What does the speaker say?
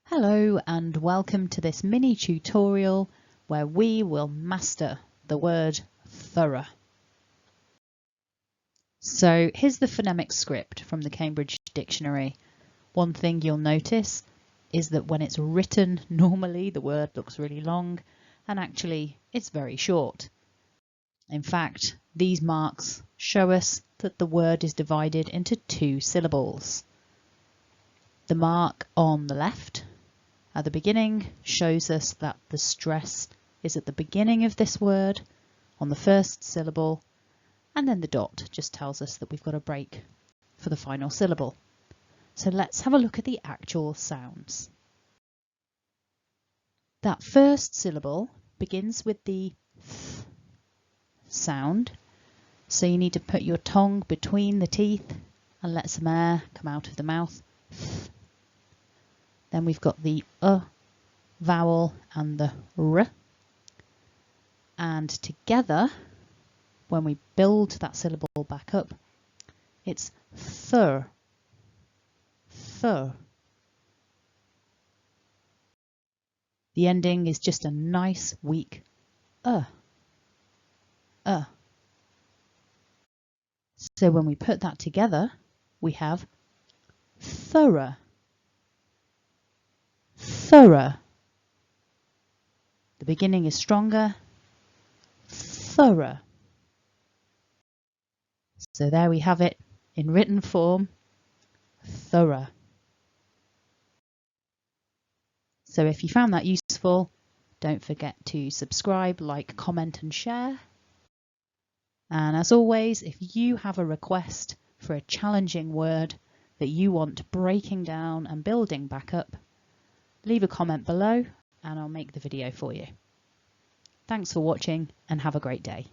Hello and welcome to this mini tutorial where we will master the word thorough. So here's the phonemic script from the Cambridge Dictionary. One thing you'll notice is that when it's written, normally the word looks really long and actually it's very short. In fact, these marks show us that the word is divided into two syllables. The mark on the left at the beginning shows us that the stress is at the beginning of this word on the first syllable, and then the dot just tells us that we've got a break for the final syllable. So let's have a look at the actual sounds. That first syllable begins with the th sound, so you need to put your tongue between the teeth and let some air come out of the mouth. Th. Then we've got the vowel and the r. And together, when we build that syllable back up, it's thur, thur. The ending is just a nice, weak So when we put that together, we have thorough, thorough. The beginning is stronger, thorough. So there we have it in written form, thorough. So if you found that useful, don't forget to subscribe, like, comment and share. And as always, if you have a request for a challenging word that you want breaking down and building back up, leave a comment below and I'll make the video for you. Thanks for watching and have a great day.